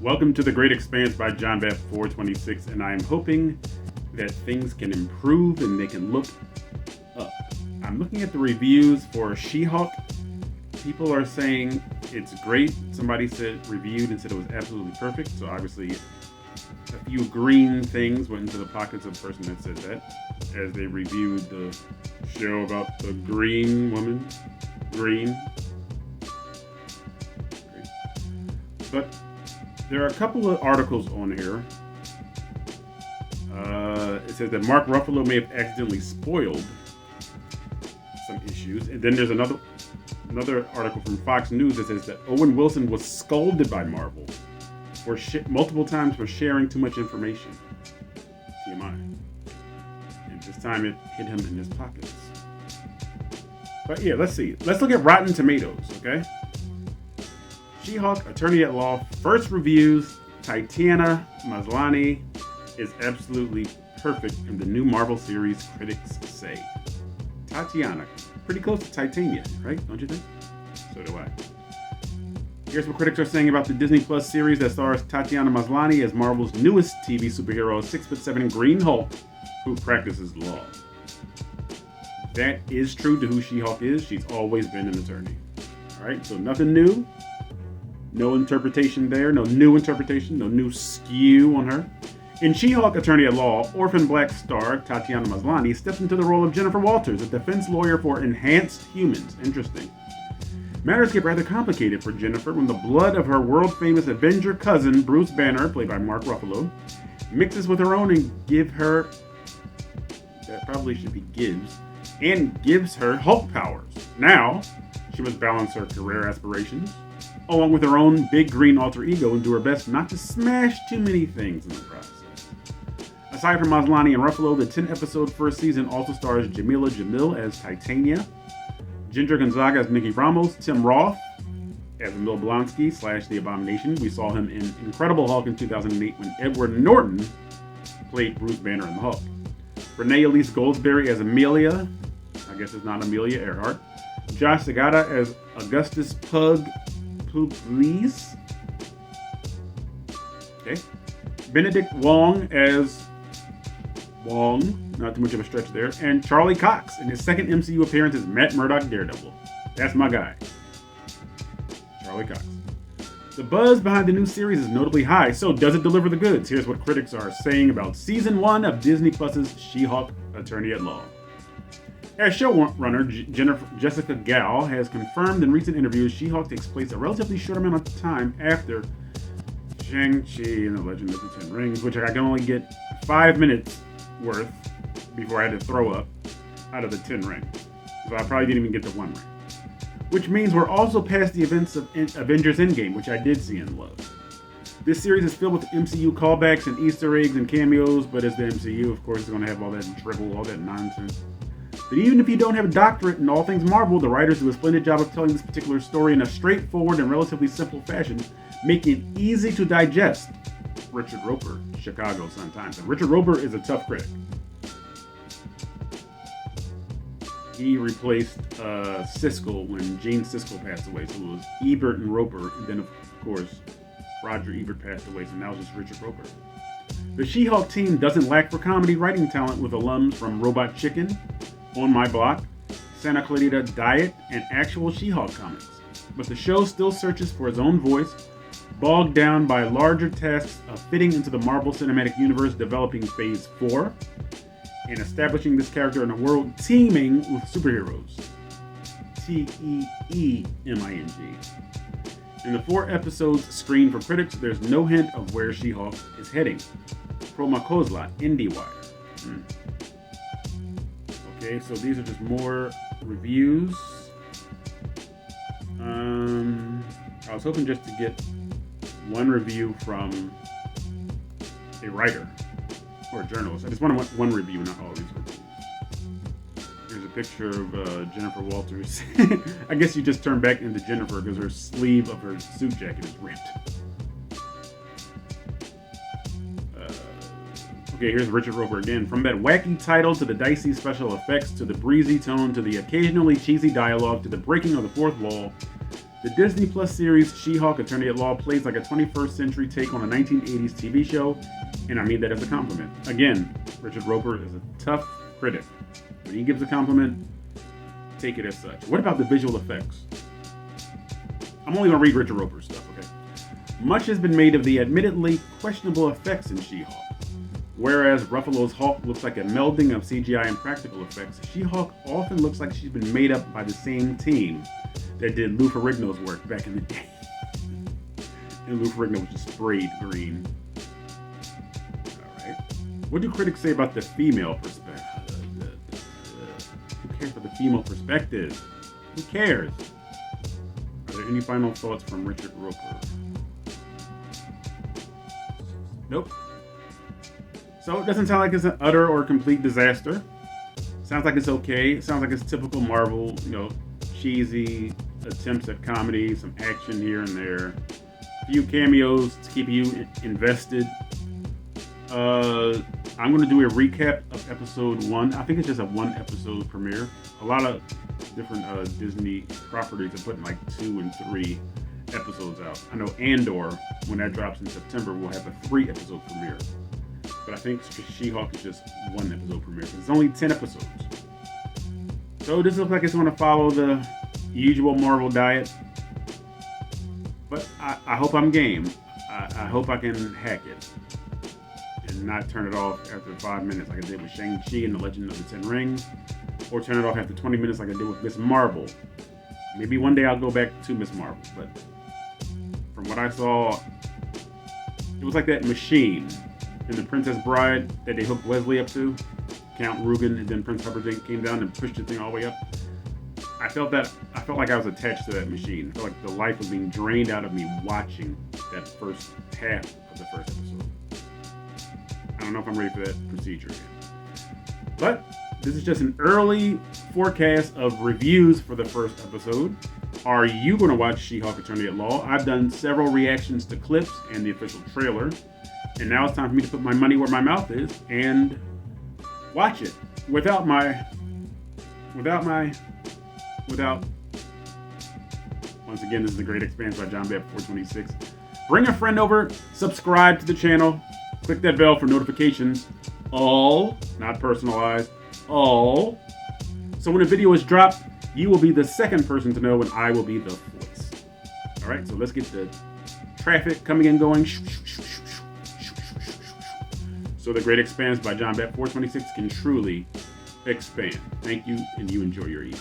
Welcome to The Great Expanse by John Babb 426, and I am hoping that things can improve and they can look up. I'm looking at the reviews for She-Hulk. People are saying it's great. Somebody reviewed and said it was absolutely perfect. So obviously a few green things went into the pockets of the person that said that as they reviewed the show about the green woman. Green. But there are a couple of articles on here. It says that Mark Ruffalo may have accidentally spoiled some issues. And then there's another article from Fox News that says that Owen Wilson was scolded by Marvel for multiple times for sharing too much information. TMI. And this time it hit him in his pockets. But yeah, let's see. Let's look at Rotten Tomatoes, okay? She-Hulk, Attorney at Law, first reviews. Tatiana Maslany is absolutely perfect in the new Marvel series, critics say. Tatiana, pretty close to Titania, right? Don't you think? So do I. Here's what critics are saying about the Disney Plus series that stars Tatiana Maslany as Marvel's newest TV superhero, 6'7" Green Hulk, who practices law. That is true to who She-Hulk is. She's always been an attorney. All right, so nothing new. No interpretation there. No new interpretation. No new skew on her. In She-Hulk, Attorney at Law, Orphan Black star Tatiana Maslany stepped into the role of Jennifer Walters, a defense lawyer for enhanced humans. Interesting. Matters get rather complicated for Jennifer when the blood of her world-famous Avenger cousin, Bruce Banner, played by Mark Ruffalo, mixes with her own and gives her Hulk powers. Now, she must balance her career aspirations, along with her own big green alter ego, and do her best not to smash too many things in the process. Aside from Maslany and Ruffalo, the 10-episode first season also stars Jamila Jamil as Titania, Ginger Gonzaga as Nikki Ramos, Tim Roth as Emil Blonsky / The Abomination. We saw him in Incredible Hulk in 2008 when Edward Norton played Bruce Banner in the Hulk. Renee Elise Goldsberry as Amelia, I guess it's not Amelia Earhart. Josh Sagata as Augustus Pugliese. Okay. Benedict Wong as Wong, not too much of a stretch there, and Charlie Cox in his second MCU appearance as Matt Murdock Daredevil. That's my guy, Charlie Cox. The buzz behind the new series is notably high, so does it deliver the goods? Here's what critics are saying about Season 1 of Disney Plus's She-Hulk, Attorney at Law. As showrunner, Jessica Gao has confirmed in recent interviews, She-Hulk takes place a relatively short amount of time after Shang-Chi and the Legend of the Ten Rings, which I can only get 5 minutes worth before I had to throw up out of the 10 rings. So I probably didn't even get the 1 ring. Which means we're also past the events of Avengers Endgame, which I did see and love. This series is filled with MCU callbacks and Easter eggs and cameos, but as the MCU, of course, is going to have all that dribble, all that nonsense. But even if you don't have a doctorate in all things Marvel, the writers do a splendid job of telling this particular story in a straightforward and relatively simple fashion, making it easy to digest. Richard Roeper, Chicago Sun-Times. And Richard Roeper is a tough critic. He replaced Siskel when Gene Siskel passed away. So it was Ebert and Roeper, and then of course Roger Ebert passed away, so now it's just Richard Roeper. The She-Hulk team doesn't lack for comedy writing talent with alums from Robot Chicken, On My Block, Santa Clarita Diet, and actual She-Hulk comics. But the show still searches for its own voice, bogged down by larger tasks of fitting into the Marvel Cinematic Universe, developing Phase 4, and establishing this character in a world teeming with superheroes. Teeming. In the 4 episodes screened for critics, there's no hint of where She-Hulk is heading. Promakozla, IndieWire. Okay, so these are just more reviews. I was hoping just to get one review from a writer or a journalist. I just want one review, not all these reviews. Here's a picture of Jennifer Walters. I guess you just turned back into Jennifer because her sleeve of her suit jacket is ripped. Okay, here's Richard Roeper again. From that wacky title to the dicey special effects to the breezy tone to the occasionally cheesy dialogue to the breaking of the fourth wall The Disney Plus series She-Hulk Attorney at Law plays like a 21st century take on a 1980s TV show, and I mean that as a compliment. Again, Richard Roeper is a tough critic. When he gives a compliment, take it as such. What about the visual effects? I'm only going to read Richard Roeper's stuff, okay? Much has been made of the admittedly questionable effects in She-Hulk. Whereas Ruffalo's Hulk looks like a melding of CGI and practical effects, She-Hulk often looks like she's been made up by the same team that did Lou Ferrigno's work back in the day. And Lou Ferrigno was just sprayed green. Alright. What do critics say about the female perspective? Who cares for the female perspective? Who cares? Are there any final thoughts from Richard Roeper? Nope. So it doesn't sound like it's an utter or complete disaster. Sounds like it's okay. It sounds like it's typical Marvel, cheesy attempts at comedy, some action here and there. A few cameos to keep you invested. I'm going to do a recap of episode 1. I think it's just a 1-episode premiere. A lot of different Disney properties are putting like 2 and 3 episodes out. I know Andor, when that drops in September, will have a 3-episode premiere. But I think She-Hulk is just 1-episode premiere. It's only 10 episodes. So this looks like it's going to follow the usual Marvel diet. But I hope I'm game. I hope I can hack it and not turn it off after 5 minutes like I did with Shang-Chi and the Legend of the Ten Rings. Or turn it off after 20 minutes like I did with Miss Marvel. Maybe one day I'll go back to Miss Marvel. But from what I saw, it was like that machine in The Princess Bride that they hooked Wesley up to. Count Rugen, and then Prince Humperdinck came down and pushed the thing all the way up. I felt like I was attached to that machine. I felt like the life was being drained out of me watching that first half of the first episode. I don't know if I'm ready for that procedure yet. But this is just an early forecast of reviews for the first episode. Are you going to watch She-Hulk Attorney at Law? I've done several reactions to clips and the official trailer. And now it's time for me to put my money where my mouth is and watch it without once again, this is The Great Expanse by John Bap 426. Bring a friend over, subscribe to the channel, click that bell for notifications. All, not personalized, all. So when a video is dropped, you will be the second person to know, and I will be the voice. All right, so let's get the traffic coming and going. So The Great Expanse by John Bap 426 can truly expand. Thank you, and you enjoy your evening.